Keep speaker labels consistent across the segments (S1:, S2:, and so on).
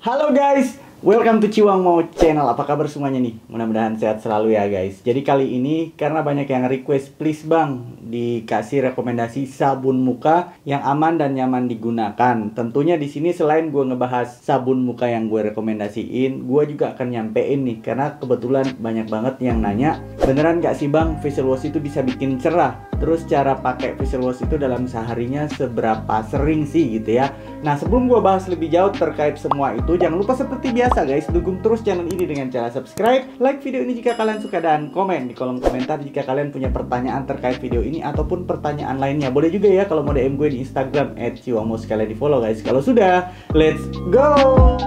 S1: Halo guys, welcome to Ciwang Mau Channel. Apa kabar semuanya nih? Mudah-mudahan sehat selalu ya guys. Jadi kali ini karena banyak yang request, please bang dikasih rekomendasi sabun muka yang aman dan nyaman digunakan. Tentunya di sini selain gue ngebahas sabun muka yang gue rekomendasiin, gue juga akan nyampein nih karena kebetulan banyak banget yang nanya, beneran gak sih bang facial wash itu bisa bikin cerah? Terus cara pakai facial wash itu dalam seharinya seberapa sering sih gitu ya. Nah sebelum gue bahas lebih jauh terkait semua itu, jangan lupa seperti biasa guys, dukung terus channel ini dengan cara subscribe, like video ini jika kalian suka, dan komen di kolom komentar jika kalian punya pertanyaan terkait video ini ataupun pertanyaan lainnya. Boleh juga ya kalau mau DM gue di Instagram @ciwangmo, sekalian di follow guys. Kalau sudah, let's go!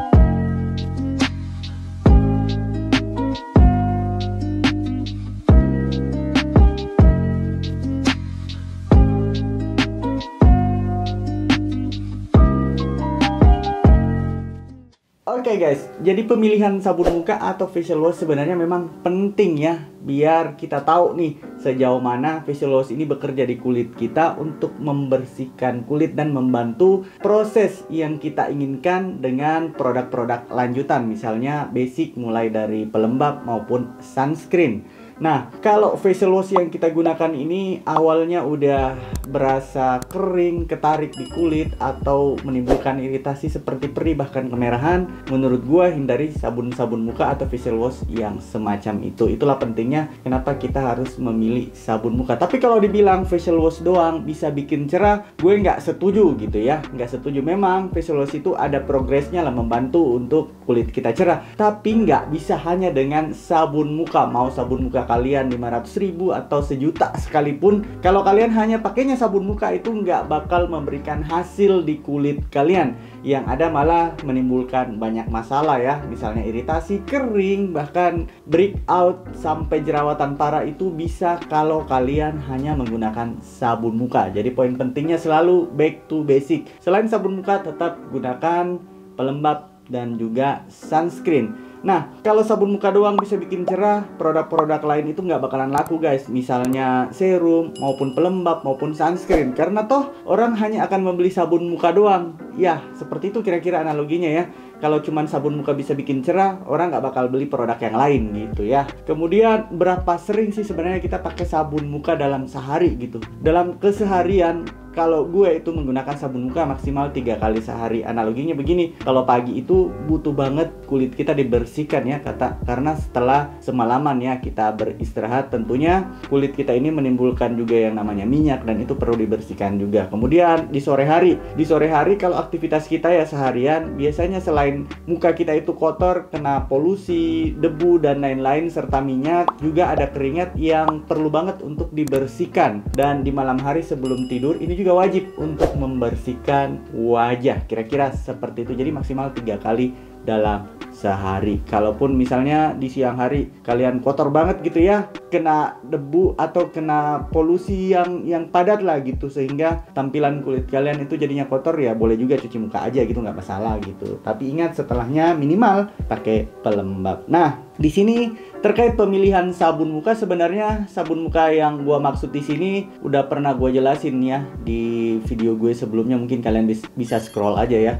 S1: Oke guys, jadi pemilihan sabun muka atau facial wash sebenarnya memang penting ya, biar kita tahu nih sejauh mana facial wash ini bekerja di kulit kita untuk membersihkan kulit dan membantu proses yang kita inginkan dengan produk-produk lanjutan, misalnya basic mulai dari pelembab maupun sunscreen. Nah, kalau facial wash yang kita gunakan ini awalnya udah berasa kering, ketarik di kulit, atau menimbulkan iritasi seperti perih bahkan kemerahan, menurut gua hindari sabun-sabun muka atau facial wash yang semacam itu. Itulah pentingnya kenapa kita harus memilih sabun muka. Tapi kalau dibilang facial wash doang bisa bikin cerah, gue nggak setuju gitu ya. Nggak setuju. Memang facial wash itu ada progresnya lah, membantu untuk kulit kita cerah. Tapi nggak bisa hanya dengan sabun muka. Mau sabun muka kalian 500.000 atau sejuta sekalipun, kalau kalian hanya pakainya sabun muka itu nggak bakal memberikan hasil di kulit kalian. Yang ada malah menimbulkan banyak masalah ya, misalnya iritasi, kering, bahkan breakout sampai jerawatan parah itu bisa kalau kalian hanya menggunakan sabun muka. Jadi poin pentingnya selalu back to basic. Selain sabun muka, tetap gunakan pelembab dan juga sunscreen. Nah, kalau sabun muka doang bisa bikin cerah, produk-produk lain itu nggak bakalan laku guys. Misalnya serum, maupun pelembab, maupun sunscreen. Karena toh orang hanya akan membeli sabun muka doang. Ya, seperti itu kira-kira analoginya ya. Kalau cuman sabun muka bisa bikin cerah, orang nggak bakal beli produk yang lain gitu ya. Kemudian, berapa sering sih sebenarnya kita pakai sabun muka dalam sehari gitu? Dalam keseharian, kalau gue itu menggunakan sabun muka maksimal 3 kali sehari. Analoginya begini, kalau pagi itu butuh banget kulit kita dibersihkan ya, karena setelah semalaman ya kita beristirahat, tentunya kulit kita ini menimbulkan juga yang namanya minyak, dan itu perlu dibersihkan juga. Kemudian di sore hari kalau aktivitas kita ya seharian, biasanya selain muka kita itu kotor, kena polusi, debu dan lain-lain serta minyak, juga ada keringat yang perlu banget untuk dibersihkan. Dan di malam hari sebelum tidur ini juga wajib untuk membersihkan wajah. Kira-kira seperti itu. Jadi maksimal 3 kali dalam sehari. Kalaupun misalnya di siang hari kalian kotor banget gitu ya, kena debu atau kena polusi yang padat lah gitu, sehingga tampilan kulit kalian itu jadinya kotor, ya boleh juga cuci muka aja gitu, nggak masalah gitu. Tapi ingat setelahnya minimal pakai pelembab. Nah, di sini terkait pemilihan sabun muka, sebenarnya sabun muka yang gua maksud di sini udah pernah gua jelasin ya di video gue sebelumnya, mungkin kalian bisa scroll aja ya.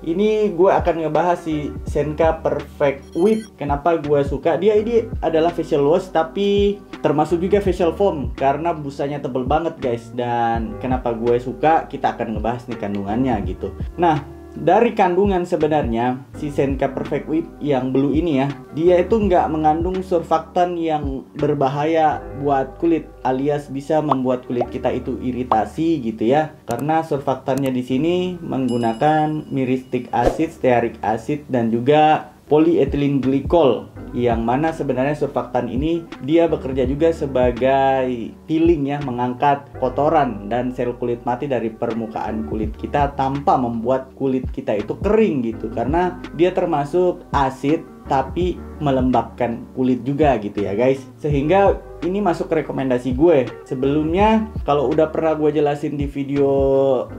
S1: Ini gue akan ngebahas si Senka Perfect Whip. Kenapa gue suka dia? Ini adalah facial wash tapi termasuk juga facial foam karena busanya tebel banget guys. Dan kenapa gue suka, kita akan ngebahas nih kandungannya gitu. Nah, dari kandungan sebenarnya si Senka Perfect Whip yang blue ini ya, dia itu nggak mengandung surfaktan yang berbahaya buat kulit, alias bisa membuat kulit kita itu iritasi gitu ya. Karena surfaktannya di sini menggunakan myristic acid, stearic acid, dan juga polyethylene glycol, yang mana sebenarnya surfaktan ini dia bekerja juga sebagai peeling ya, mengangkat kotoran dan sel kulit mati dari permukaan kulit kita tanpa membuat kulit kita itu kering gitu, karena dia termasuk asid tapi melembabkan kulit juga gitu ya guys. Sehingga ini masuk ke rekomendasi gue. Sebelumnya kalau udah pernah gue jelasin di video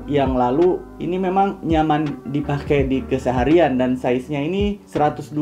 S1: yang lalu, ini memang nyaman dipakai di keseharian dan size-nya ini 120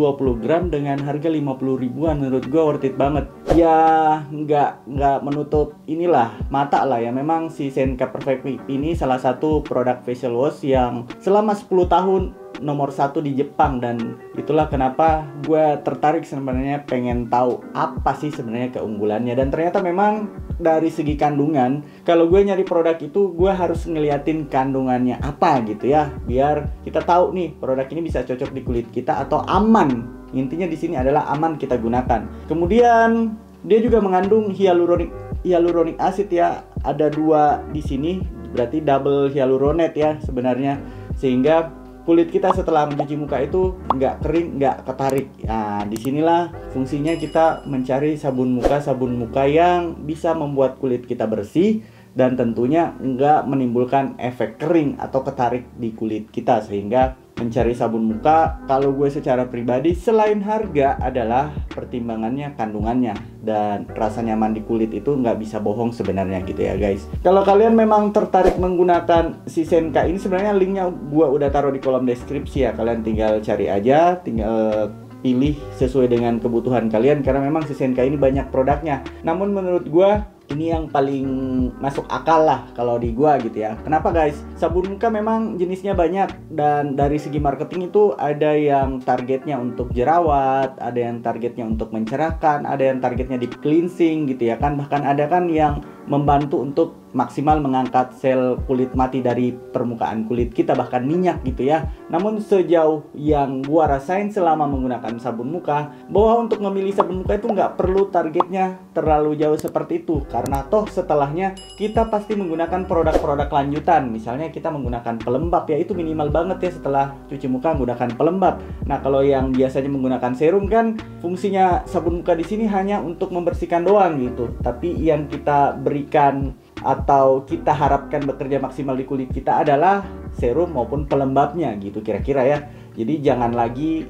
S1: gram dengan harga 50 ribuan. Menurut gue worth it banget. Ya nggak menutup inilah mata lah ya. Memang si Senka Perfect Whip ini salah satu produk facial wash yang selama 10 tahun nomor 1 di Jepang, dan itulah kenapa gue tertarik sebenarnya pengen tahu apa sih sebenarnya keunggulannya. Dan ternyata memang dari segi kandungan, kalau gue nyari produk itu gue harus ngeliatin kandungannya apa gitu ya, biar kita tahu nih produk ini bisa cocok di kulit kita atau aman. Intinya di sini adalah aman kita gunakan. Kemudian dia juga mengandung hyaluronic acid ya, ada 2 di sini, berarti double hyaluronate ya sebenarnya, sehingga kulit kita setelah mencuci muka itu nggak kering, nggak ketarik. Nah, disinilah fungsinya kita mencari sabun muka yang bisa membuat kulit kita bersih dan tentunya nggak menimbulkan efek kering atau ketarik di kulit kita. Sehingga mencari sabun muka, kalau gue secara pribadi, selain harga adalah pertimbangannya kandungannya, dan rasa nyaman di kulit itu nggak bisa bohong sebenarnya gitu ya guys. Kalau kalian memang tertarik menggunakan si Senka ini, sebenarnya linknya gue udah taruh di kolom deskripsi ya, kalian tinggal cari aja, tinggal pilih sesuai dengan kebutuhan kalian, karena memang si Senka ini banyak produknya. Namun menurut gue ini yang paling masuk akal lah kalau di gua gitu ya. Kenapa guys? Sabun muka memang jenisnya banyak, dan dari segi marketing itu ada yang targetnya untuk jerawat, ada yang targetnya untuk mencerahkan, ada yang targetnya di cleansing gitu ya kan. Bahkan ada kan yang membantu untuk maksimal mengangkat sel kulit mati dari permukaan kulit kita, bahkan minyak gitu ya. Namun sejauh yang gua rasain selama menggunakan sabun muka, bahwa untuk memilih sabun muka itu nggak perlu targetnya terlalu jauh seperti itu, karena toh setelahnya kita pasti menggunakan produk-produk lanjutan. Misalnya kita menggunakan pelembab ya, itu minimal banget ya setelah cuci muka menggunakan pelembab. Nah kalau yang biasanya menggunakan serum kan fungsinya sabun muka di sini hanya untuk membersihkan doang gitu, tapi yang kita berikan atau kita harapkan bekerja maksimal di kulit kita adalah serum maupun pelembabnya gitu kira-kira ya. Jadi jangan lagi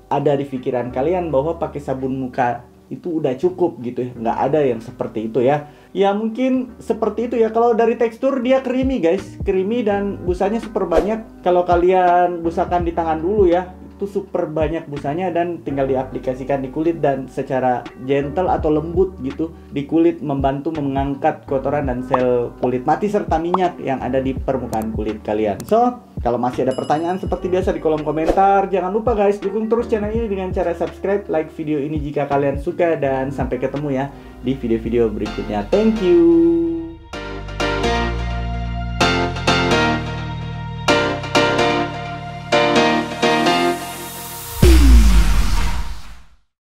S1: ada di pikiran kalian bahwa pakai sabun muka itu udah cukup gitu ya. Nggak ada yang seperti itu ya. Ya mungkin seperti itu ya. Kalau dari tekstur dia creamy guys, creamy dan busanya super banyak. Kalau kalian busakan di tangan dulu ya, itu super banyak busanya dan tinggal diaplikasikan di kulit dan secara gentle atau lembut gitu di kulit, membantu mengangkat kotoran dan sel kulit mati serta minyak yang ada di permukaan kulit kalian. So, kalau masih ada pertanyaan seperti biasa di kolom komentar. Jangan lupa guys, dukung terus channel ini dengan cara subscribe, like video ini jika kalian suka, dan sampai ketemu ya di video-video berikutnya. Thank you.